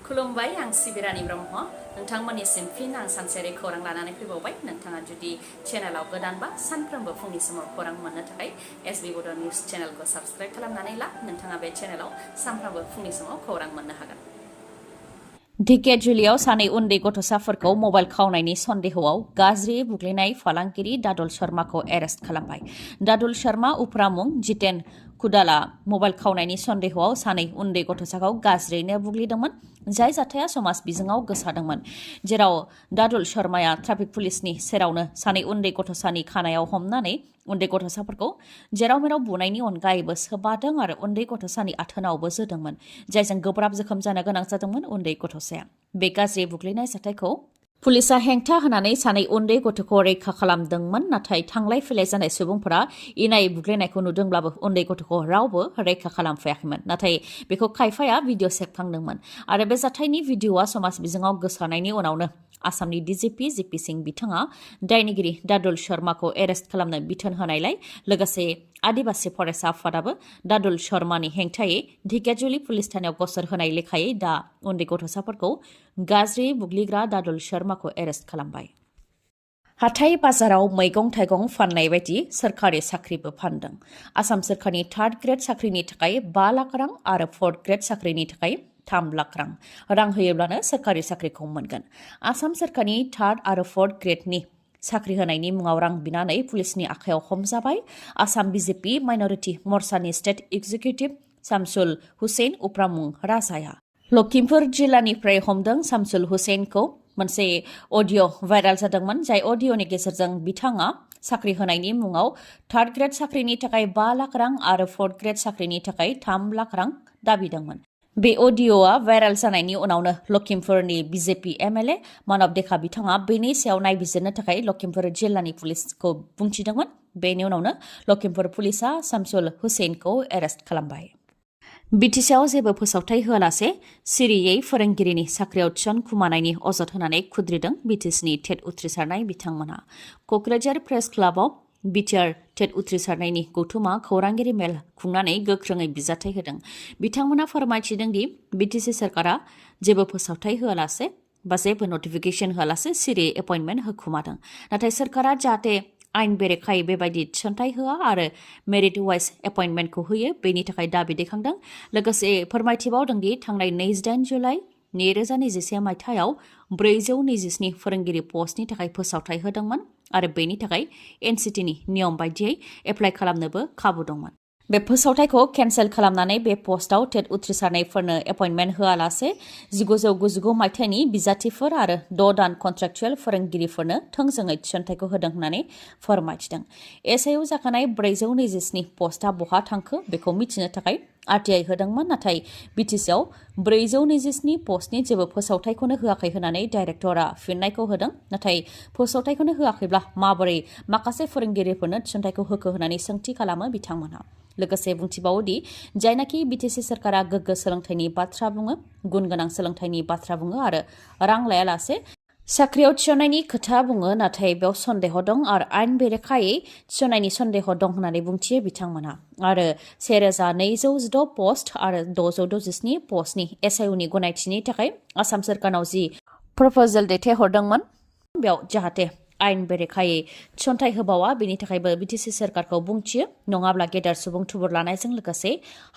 खुलुमबाय आं सिबिरानि ब्रह्म नोंथांमोननिसिम फिन आं सानसेयारि खौरां लानानै फैबावबाय नोंथाङा जुदि चेनेलाव गोदानबा सानफ्रोमबो फुंनि समाव खौरां मोननो थाखाय एसबी बड' निउज चेनेलखौ साबस्क्राइब खालामनानै ला नोंथाङा बे चेनेलाव सानफ्रोमबो फुंनि समाव खौरां मोननो हागोन। ढेकियाजुलियाव सानै उन्दै गथ'साफोरखौ मबाइल खावनायनि सन्देहआव गाज्रि बुग्लिनाय फालांगिरि दादुल शर्माखौ एरेस्ट खालामबाय। दादुल शर्मा उफ्रा मुं जितेन कुडाला मबाइल खावनायनि सन्देहआव सानै उन्दै गथ'साखौ गाज्रियैनो बुग्लिदोंमोन, जाय जाथाया समाज बिजोङाव गोसारदोंमोन, जेराव दादुल शर्माया ट्राफिक पुलिसनि सेरावनो सानै उन्दै गथ'सानि खानायाव हमनानै उन्दै गथ'साफोरखौ जेराव मेराव बुनायनि अनगायैबो सोबादों आरो उन्दै गथ'सानि आथोनावबो जोदोंमोन, जायजों गोब्राब जोखोम जानो गोनां जादोंमोन उन्दै गथ'साया। बे गाज्रि बुग्लिनाय जाथायखौ पुलिसा हेंथा होनानै सानै उन्दै गथ'खौ रैखा खालामदोंमोन, नाथाय थांलाय फैलाय जानाय सुबुंफोरा इनाय बुग्लिनायखौ नुदोंब्लाबो उन्दै गथ'खौ रावबो रैखा खालामफायाखैमोन। नाथाय बेखौ खायफाया भिडिअ सेबखांदोंमोन आरो बे जाथायनि भिडिअआ समाज बिजोङाव गोसारनायनि उनावनो आसामनि डिजिपि जिपि सिं बिथाङा दायनिगिरि दादुल शर्माखौ एरेस्ट खालामनो बिथोन होनायलाय लोगोसे आदिबासि फरायसा आफादाबो दादुल शर्मानि हेंथायै ढेकियाजुलि पुलिस थानायाव गसर होनाय लेखायै दा उन्दै गथ'साफोरखौ गाज्रि बुग्लिग्रा दादुल शर्माखौ एरेस्ट खालामबाय। हाथाय बाजाराव मैगं थाइगं फाननाय बायदि सोरखारि साख्रिबो फानदों। आसाम सोरखारनि थार्ड ग्रेड साख्रिनि थाखाय 5 लाख रां आरो फर्थ ग्रेड साख्रिनि थाखाय 3 लाख रां होयोब्लानो सोरखारि साख्रिखौ मोनगोन। आसाम सोरखारनि थार्ड आरो फर्थ ग्रेडनि साख्रि होनायनि मुङाव रां बिनानै पुलिसनि आखायाव हमजाबाय आसाम बिजेपि माइनरिटि मर्चानि स्टेट एक्जिकिउटिभ शामसुल हुसैन उफ्रामुं राजाया। लखिमपुर जिल्लानिफ्राय हमदों शामसुल हुसैनखौ। मोनसे अडिअ' भाइरेल जादोंमोन, जाय अडिअ'नि गेजेरजों बिथाङा साख्रि होनायनि मुङाव थार्ड ग्रेड साख्रिनि थाखाय 5 लाख रां आरो फर्थ ग्रेड साख्रिनि थाखाय 3 लाख रां दाबिदोंमोन। बे अडिअ'आ भाइरेल जानायनि उनावनो लखिमपुरनि बिजेपि एमएलए मानब देखा बिथाङा बेनि सायाव नायबिजिरनो थाखाय लखिमपुर जिल्लानि पुलिसखौ बुंथिदोंमोन। बेनि उनावनो लखिमपुर पुलिसा शामसुल हुसैनखौ एरेस्ट खालामबाय। बिटिसिआव जेबो फोसावथाय होआलासे सिरियै फोरोंगिरिनि साख्रियाव थिसनखुमानायनि अजद होनानै खुद्रिदों बिटिसिनि टेट उथ्रिसारनाय बिथांमोना। क'क्राझार प्रेस क्लाबाव BTR टेट उथ्रिसारनायनि गौथुमा खौरांगिरि मेल खुंनानै गोख्रोङै बिजाथाय होदों। बिथांमोना फोरमायथिदों दि बिटिसि सरकारा जेबो फोसावथाय होआलासे बा जेबो नटिफिकेशन होआलासे सिरियै एपइन्टमेन्ट होखुमादों। नाथाय सरकारा जाहाथे आइन बेरेखायै बेबायदि थिसनथाय होआ आरो मेरिट वाइज एपइन्टमेन्टखौ होयो, बेनि थाखाय दाबि दैखांदों। लोगोसे फोरमायथिबावदों दि थांनाय 28 जुलाइ 2021 मायथाइयाव 427 फोरोंगिरि पस्टनि थाखाय फोसावथाय होदोंमोन आरो बेनि थाखाय एनसिटिनि नियम बायदियै एप्लाइ खालामनोबो खाबु दंमोन। बे फोसावथायखौ केन्सेल खालामनानै बे पस्टआव टेट उथ्रिसारनायफोरनो एपइन्टमेन्ट होआलासे 1999 मायथाइनि बिजाथिफोर आरो 6 दान कन्ट्रेक्चुएल फोरोंगिरिफोरनो थोंजोङै थिसनथायखौ होदों होननानै फोरमायथिदों। एसआइउ जाखानाय 427 पस्टआ बहा थांखो बेखौ मिथिनो थाखाय आरटिआइ होदोंमोन, नाथाय बिटिसिआव 427 पस्टनि जेबो फोसावथायखौनो होआखै होननानै डाइरेक्टरा फिननायखौ होदों। नाथाय फोसावथायखौनो होआखैब्ला माबोरै माखासे फोरोंगिरिफोरनो थिसनथायखौ होखो होननानै सोंथि खालामो बिथांमोनहा। लोगोसे बुंथिबावोदि जायनाखि बिटिसि सरकारा गोग्गो सोलोंथाइनि बाथ्रा बुङो, गुन गोनां सोलोंथाइनि बाथ्रा बुङो आरो रां लायालासे साख्रियाव थिसननायनि खोथा बुङो, नाथाय बेयाव सन्देह दं आरो आइन बेरेखायै थिसननायनि सन्देह दं होननानै बुंथियो बिथांमोनहा। आरो 1216 पस्ट आरो 667 पस्टनि एसआइउनि गनायथिनि थाखाय आसाम सोरखारनाव जि प्रप'जेल दैथायहरदोंमोन, बेयाव जाहाथे आइन बेरेखायै थिसनथाय होबावा बेनि थाखायबो बिटिसि सरकारखौ बुंथियो, नङाब्ला गेदेर सुबुं थुबुर लानायजों लोगोसे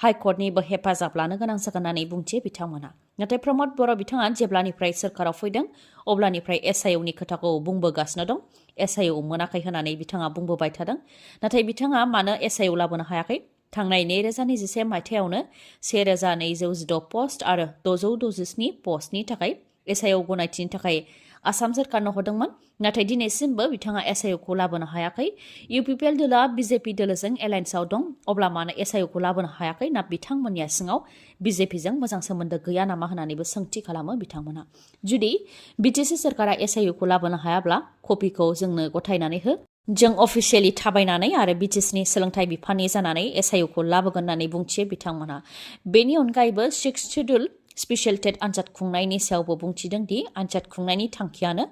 हाइकर्टनिबो हेफाजाब लानो गोनां जागोन होननानै बुंथियो बिथांमोनहा। नाथाय प्रमद बर' बिथाङा जेब्लानिफ्राय सोरखाराव फैदों अब्लानिफ्राय एसआइउनि खोथाखौ बुंबोगासिनो दं। एसआइउ मोनाखै होननानै बिथाङा बुंबोबाय थादों। नाथाय बिथाङा मानो एसआइउ लाबोनो हायाखै? थांनाय 2021 मायथाइयावनो 1216 पस्ट आरो 667 पस्टनि थाखाय एसआइउ गनायथिनि थाखाय आसाम सोरखारनो हरदोंमोन, नाथाय दिनैसिमबो बिथाङा एसआइउखौ लाबोनो हायाखै। इउपिपिएल दोला बिजेपि दोलोजों एलायन्सआव दं, अब्ला मानो एसआइउखौ लाबोनो हायाखै ना बिथांमोननि सिङाव बिजेपिजों मोजां सोमोन्दो गैया नामा होननानैबो सोंथि खालामो बिथांमोनहा। जुदि बिटिसि सरकारा एसआइउखौ लाबोनो हायाब्ला कपिखौ जोंनो गथायनानै हो, जों अफिसियेलि थाबायनानै आरो बिटिसिनि सोलोंथाइ बिफाननि जानानै एसआइउखौ लाबोगोन होननानै बुंथियो बिथांमोनहा। बेनि अनगायैबो 6 शेड्युल स्पेसियेल टेट आनजाद खुंनायनि सायावबो बुंथिदों दि आनजाद खुंनायनि थांखियानो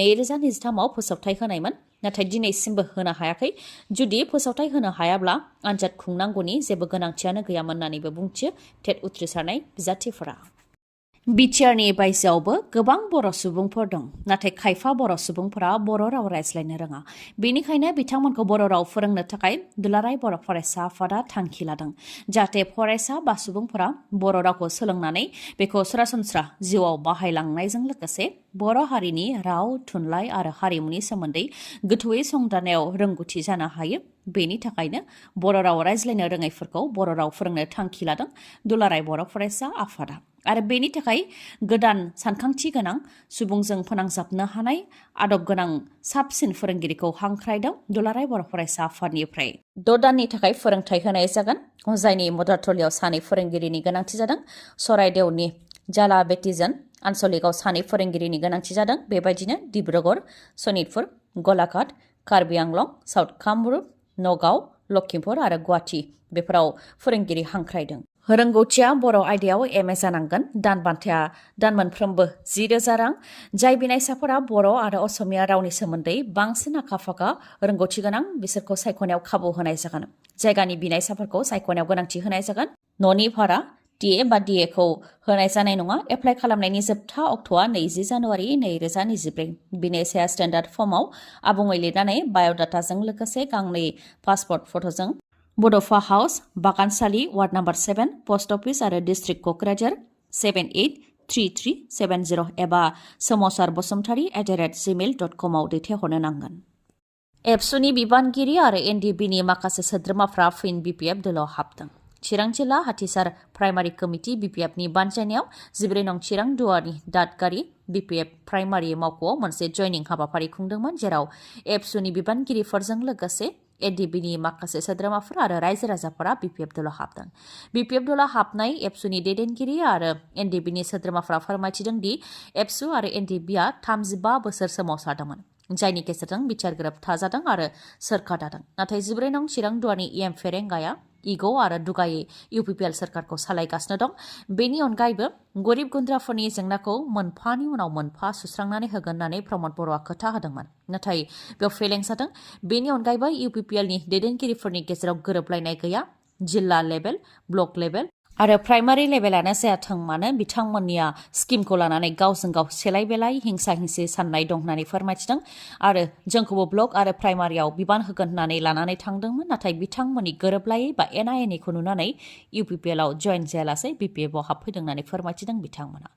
2023 आव फोसावथाय होनायमोन, नाथाय दिनैसिमबो होनो हायाखै। जुदि फोसावथाय होनो हायाब्ला आनजाद खुंनांगौनि जेबो गोनांथियानो गैयामोन होननानैबो बुंथियो टेट उथ्रिसारनाय बिजाथिफोरा। BTRनि बायजोआवबो गोबां बर' सुबुंफोर दं नाथाय खायफा बर' सुबुंफोरा बर' राव रायज्लायनो रोङा बेनिखायनो बिथांमोनखौ बर' राव फोरोंनो थाखाय दुलाराय बर' फरायसा आफादा थांखि लादों जाहाथे फरायसा बा सुबुंफोरा बर' रावखौ सोलोंनानै बेखौ सरासनस्रा जिउआव बाहायलांनायजों लोगोसे बर' हारिनि राव थुनलाइ आरो हारिमुनि सोमोन्दै गोथौयै संदाननायाव रोंगौथि जानो हायो बेनि थाखायनो बर' राव रायज्लायनो रोङैफोरखौ बर' राव फोरोंनो थांखि लादों दुलाराय बर' फरायसा आफादा आरो बेनि थाखाय गोदान सानखांथि गोनां सुबुंजों फोनांजाबनो हानाय आदब गोनां साबसिन फोरोंगिरिखौ हांख्रायदों दुलाराय बर' फरायसा आफादनिफ्राय 6 दाननि थाखाय फोरोंथाय होनाय जागोन जायनि मदारथलियाव सानै फोरोंगिरिनि गोनांथि जादों सराइदेवनि जाला बेटिजन आनसलिकआव सानै फोरोंगिरिनि गोनांथि जादों बेबायदिनो डिब्रुगड़ सनितपुर गलाघाट कार्बि आंलं साउथ कामरुप नगाव लखिमपुर आरो गुवाहाटी बेफोराव फोरोंगिरि हांख्रायदों रोंगौथिया बर' आयदायाव एमए जानांगोन दान बान्थाया दान मोनफ्रोमबो 10,000 रां जाय बिनायसाफोरा बर' आरो असमिया रावनि सोमोन्दै बांसिन आखा-फाखा रोंगौथि गोनां बिसोरखौ सायख'नायाव खाबु होनाय जागोन जायगानि बिनायसाफोरखौ सायख'नायाव गोनांथि होनाय जागोन न'नि भारा टिए बा डिएखौ होनाय जानाय नङा एप्लाइ खालामनायनि जोबथा अक्ट'आ 20 जानुवारि 2024 बिनायसाया स्टेन्डार्ड फर्मआव आबुङै लिरनानै बाय'डाटाजों लोगोसे गांनै पासपर्ट फट'जों बड'फा हाउस बागानसालि वार्ड नाम्बार 7 पस्ट अफिस आरो डिस्ट्रिक्ट क'क्राझार 783370 एबा सोमावसार बसुमतारी @gmail.com आव दैथायहरनो नांगोन एबसुनि बिबानगिरि आरो एनडिबिनि माखासे सोद्रोमाफ्रा फिन बिपिएफ दोलोआव हाबदों चिरां जिल्ला हाथिसार प्राइमारि कमिटि बिपिएफनि बानजायनायाव 14 नं चिरां दुवारनि दादगारि बिपिएफ प्राइमारि मावख'आव मोनसे जयनिं हाबाफारि खुंदोंमोन जेराव एबसुनि बिबानगिरिफोरजों लोगोसे एनडिबिनि माखासे सोद्रोमाफोर आरो रायजो राजाफोरा बिपिएफ दोलोआव हाबदों बिपिएफ दोलोआव हाबनाय एबसुनि दैदेनगिरि आरो एनडिबिनि सोद्रोमाफोरा फोरमायथिदों दि एबसु आरो एनडिबिआ 35 बोसोर सोमावसारदोंमोन जायनि गेजेरजों बिचार गोरोबथा जादों आरो सोरखा दादों नाथाय 14 नं चिरां दुवारनि इएम फेरेंगाया इगौ आरो दुगायै इउपिपिएल सोरखारखौ सालायगासिनो दं बेनि अनगायैबो गरिब गुन्द्राफोरनि जेंनाखौ मोनफानि उनाव मोनफा सुस्रांनानै होगोन होननानै प्रमद बर'आ खोथा होदोंमोन नाथाय बेयाव फेलें जादों बेनि अनगायैबो इउपिपिएलनि दैदेनगिरिफोरनि गेजेराव गोरोबलायनाय गैया जिल्ला लेभेल ब्लक लेभेल आरो प्राइमारि लेभेलानो जायाथों मानो बिथांमोननिया स्किमखौ लानानै गावजों गाव सेलाय बेलाय हिंसा हिंसि साननाय दं होननानै फोरमायथिदों आरो जोंखौबो ब्लक आरो प्राइमारियाव बिबान होगोन होननानै लानानै थांदोंमोन नाथाय बिथांमोननि गोरोबलायै बा एना-एनिखौ नुनानै इउपिपिएलआव जयेन जायालासे बिपिएफआव हाबफैदों होननानै फोरमायथिदों बिथांमोना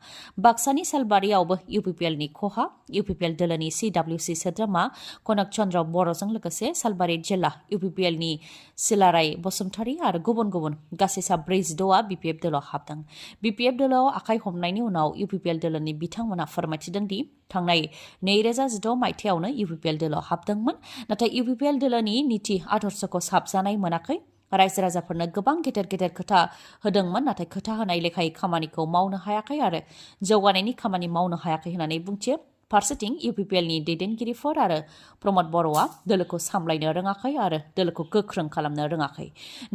बाक्सानि सालबारियावबो इउपिपिएलनि खहा इउपिपिएल दोलोनि सिडब्लिउसि सोद्रोमा कनक चन्द्र बर'जों लोगोसे सालबारि जिल्ला इउपिपिएलनि सिलाराय बसुमतारी आरो गुबुन गुबुन गासै सा 46आ बिपिएफ दोलोआव हाबदों बिपिएफ दोलोआव आखाइ हमनायनि उनाव इउपिपिएल दोलोनि बिथांमोना फोरमायथिदों दि थांनाय 2016 मायथाइयावनो इउपिपिएल दोलोआव हाबदोंमोन नाथाय इउपिपिएल दोलोनि नीति आदर्शखौ साबजानाय मोनाखै रायजो राजाफोरनो गोबां गेदेर गेदेर खोथा होदोंमोन नाथाय खोथा होनाय लेखायै खामानिखौ मावनो हायाखै आरो जौगानायनि खामानि मावनो हायाखै होननानै बुंथियो फारसेथिं इउपिपिएलनि दैदेनगिरिफोर आरो प्रमद बर'आ दोलोखौ सामलायनो रोङाखै आरो दोलोखौ गोख्रों खालामनो रोङाखै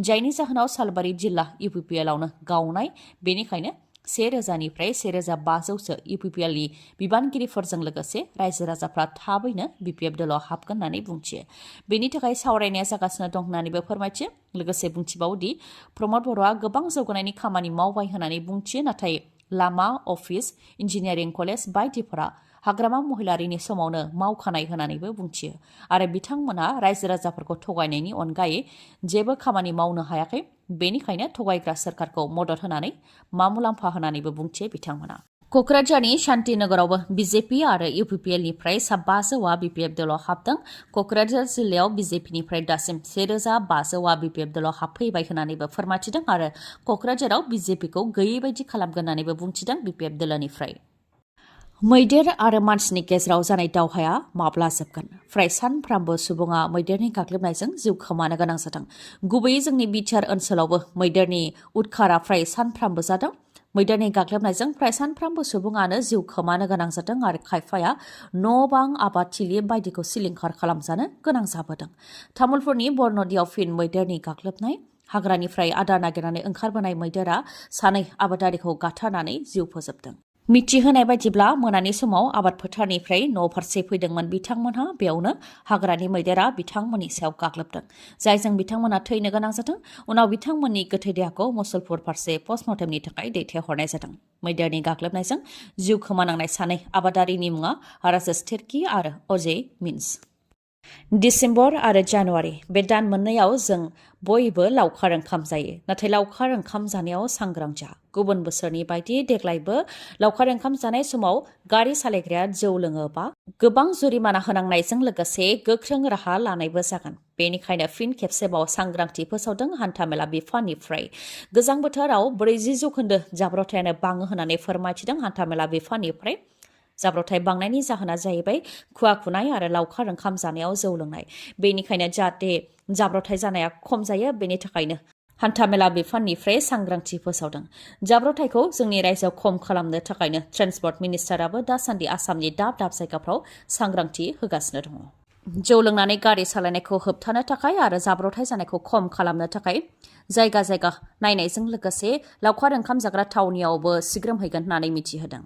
जायनि जाहोनाव सालबारि जिल्ला इउपिपिएलआवनो गावनाय बेनिखायनो 1,000निफ्राय 1,500सो इउपिपिएलनि बिबानगिरिफोरजों लोगोसे रायजो राजाफ्रा थाबैनो बिपिएफ दोलोआव हाबगोन होननानै बुंथियो बेनि थाखाय सावरायनाया जागासिनो दं होननानैबो फोरमायथियो लोगोसे बुंथिबावोदि प्रमद बर'आ गोबां जौगानायनि खामानि मावबाय होननानै बुंथियो नाथाय लामा अफिस इन्जिनियारिं कलेज बायदिफोरा हाग्रामा महिलारिनि समावनो मावखानाय होननानैबो बुंथियो आरो बिथांमोना रायजो राजाफोरखौ थगायनायनि अनगायै जेबो खामानि मावनो हायाखै बेनिखायनो थगायग्रा सोरखारखौ मदद होनानै मा मुलाम्फा होनानैबो बुंथियो बिथांमोना क'क्राझारनि शान्तिनगरावबो बिजेपि आरो इउपिपिएलनिफ्राय 500आ बिपिएफ दोलोआव हाबदों क'क्राझार जिल्लायाव बिजेपिनिफ्राय दासिम 1,500आ बिपिएफ दोलोआव हाबफैबाय होननानैबो फोरमायथिदों आरो क'क्राझाराव बिजेपिखौ गैयै बायदि खालामगोन होननानैबो बुंथिदों बिपिएफ दोलोनिफ्राय मैदेर आरो मानसिनि गेजेराव जानाय दावहाया माब्ला जोबगोन फ्राय सानफ्रामबो सुबुङा मैदेरनि गाग्लोबनायजों जिउ खोमानो गोनां जादों गुबैयै जोंनि बिटिआर ओनसोलावबो मैदेरनि उदखारा फ्राय सानफ्रामबो जादों मैदेरनि गाग्लोबनायजों फ्राय सानफ्रामबो सुबुङानो जिउ खोमानो गोनां जादों आरो खायफाया न' बां आबादथिलि बायदिखौ सिलिंखार खालामजानो गोनां जाबोदों तामुलपुरनि बरनदियाव फिन मैदेरनि गाग्लोबनाय हाग्रानिफ्राय आदार नागिरनानै ओंखारबोनाय मैदेरा सानै आबादारिखौ गाथारनानै जिउ फोजोबदों मिथिहोनाय बायदिब्ला मोनानि समाव आबाद फोथारनिफ्राय न' फारसे फैदोंमोन बिथांमोनहा बेयावनो हाग्रानि मैदेरा बिथांमोननि सायाव गाग्लोबदों जायजों बिथांमोना थैनो गोनां जादों उनाव बिथांमोननि गोथै देहाखौ मुसलपुर फारसे पस्टमर्टेमनि थाखाय दैथायहरनाय जादों मैदेरनि गाग्लोबनायजों जिउ खोमानांनाय सानै आबादारिनि मुङा राजेश तिर्की आरो अजय मिन्स डिसेम्बर आरो जानुवारि बे दान मोननैयाव जों बयबो लावखार ओंखाम जायो नाथाय लावखार ओंखाम जानायाव सांग्रां जा गुबुन बोसोरनि बायदि देग्लायबो लावखार ओंखाम जानाय समाव गारि सालायग्राया जौ लोङोबा गोबां जुरिमाना होनांनायजों लोगोसे गोख्रों राहा लानायबो जागोन बेनिखायनो फिन खेबसेबाव सांग्रांथि फोसावदों हान्थामेला बिफाननिफ्राय गोजां बोथोराव 40% जाब्रबथायानो बाङो होननानै फोरमायथिदों हान्थामेला बिफाननिफ्राय जाब्रबथाय बांनायनि जाहोना जाहैबाय खुवा खुनाय आरो लावखार ओंखाम जानायाव जौ लोंनाय बेनिखायनो जाहाथे जाब्रबथाय जानाया खम जायो बेनि थाखायनो हान्थामेला बिफाननिफ्राय सांग्रांथि फोसावदों जाब्रबथायखौ जोंनि रायजोआव खम खालामनो थाखायनो ट्रेन्सपर्ट मिनिस्टाराबो दासान्दि आसामनि दाब दाब जायगाफ्राव सांग्रांथि होगासिनो दङ जौ लोंनानै गारि सालायनायखौ होबथानो थाखाय आरो जाब्रबथाय जानायखौ खम खालामनो थाखाय जायगा जायगा नायनायजों लोगोसे लावखार ओंखाम जाग्रा थावनियावबो सिग्रोमहैगोन होननानै मिथिहोदों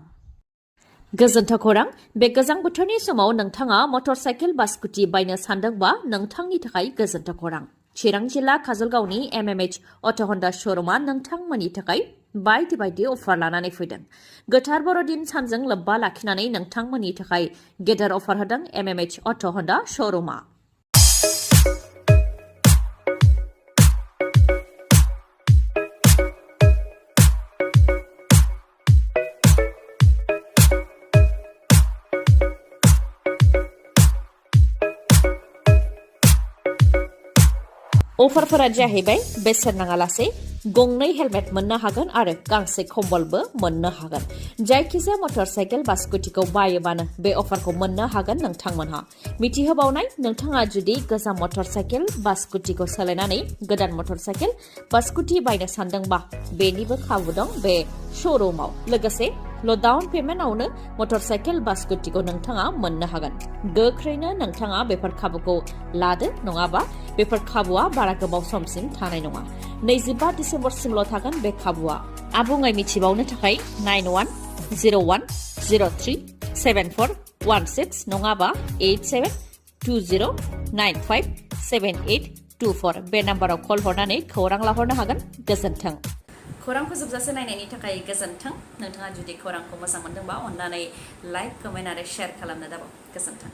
गोजोन्थों खौरां बे गोजां बोथोरनि समाव नोंथाङा मटर साइकेल बा स्कुटि बायनो सानदोंबा नोंथांनि थाखाय गोजोन्थों खौरां चिरां जिल्ला काजलगावनि एमएमएच अट' हन्डा श'रुमा नोंथांमोननि थाखाय बायदि बायदि अफार लानानै फैदों गोथार बर'दिन सानजों लोब्बा लाखिनानै नोंथांमोननि थाखाय गेदेर अफार होदों एमएमएच अट' हन्डा श'रुमा अफारफोरा जाहैबाय बेसेन नाङालासे गंनै हेलमेट मोननो हागोन आरो गांसे कम्बलबो मोननो हागोन जायखिजाया मटर साइकेल बा स्कुटिखौ बायोबानो बे अफारखौ मोननो हागोन नोंथांमोनहा मिथिहोबावनाय नोंथाङा जुदि गोजाम मटर साइकेल बा स्कुटिखौ सोलायनानै गोदान मटर साइकेल बा स्कुटि बायनो सानदोंबा बेनिबो खाबु दं बे श'रुमाव लोगोसे ल'डाउन पेमेन्टआवनो मटर साइकेल बा स्कुटिखौ नोंथाङा मोननो हागोन गोख्रैनो नोंथाङा बेफोर खाबुखौ लादो नङाबा बेफोर खाबुआ बारा गोबाव समसिम थानाय नङा 25 डिसेम्बरसिमल' थागोन बे खाबुआ आबुङै मिथिबावनो थाखाय 9101037416 नङाबा 8720957824 बे नाम्बाराव कल हरनानै खौरां लाहरनो हागोन गोजोन्थों खौरांखौ जोबजासे नायनायनि थाखाय गोजोन्थों नोंथाङा जुदि खौरांखौ मोजां मोनदोंबा अन्नानै लाइक कमेन्ट आरो शेयार खालामनो दाबाव गोजोन्थों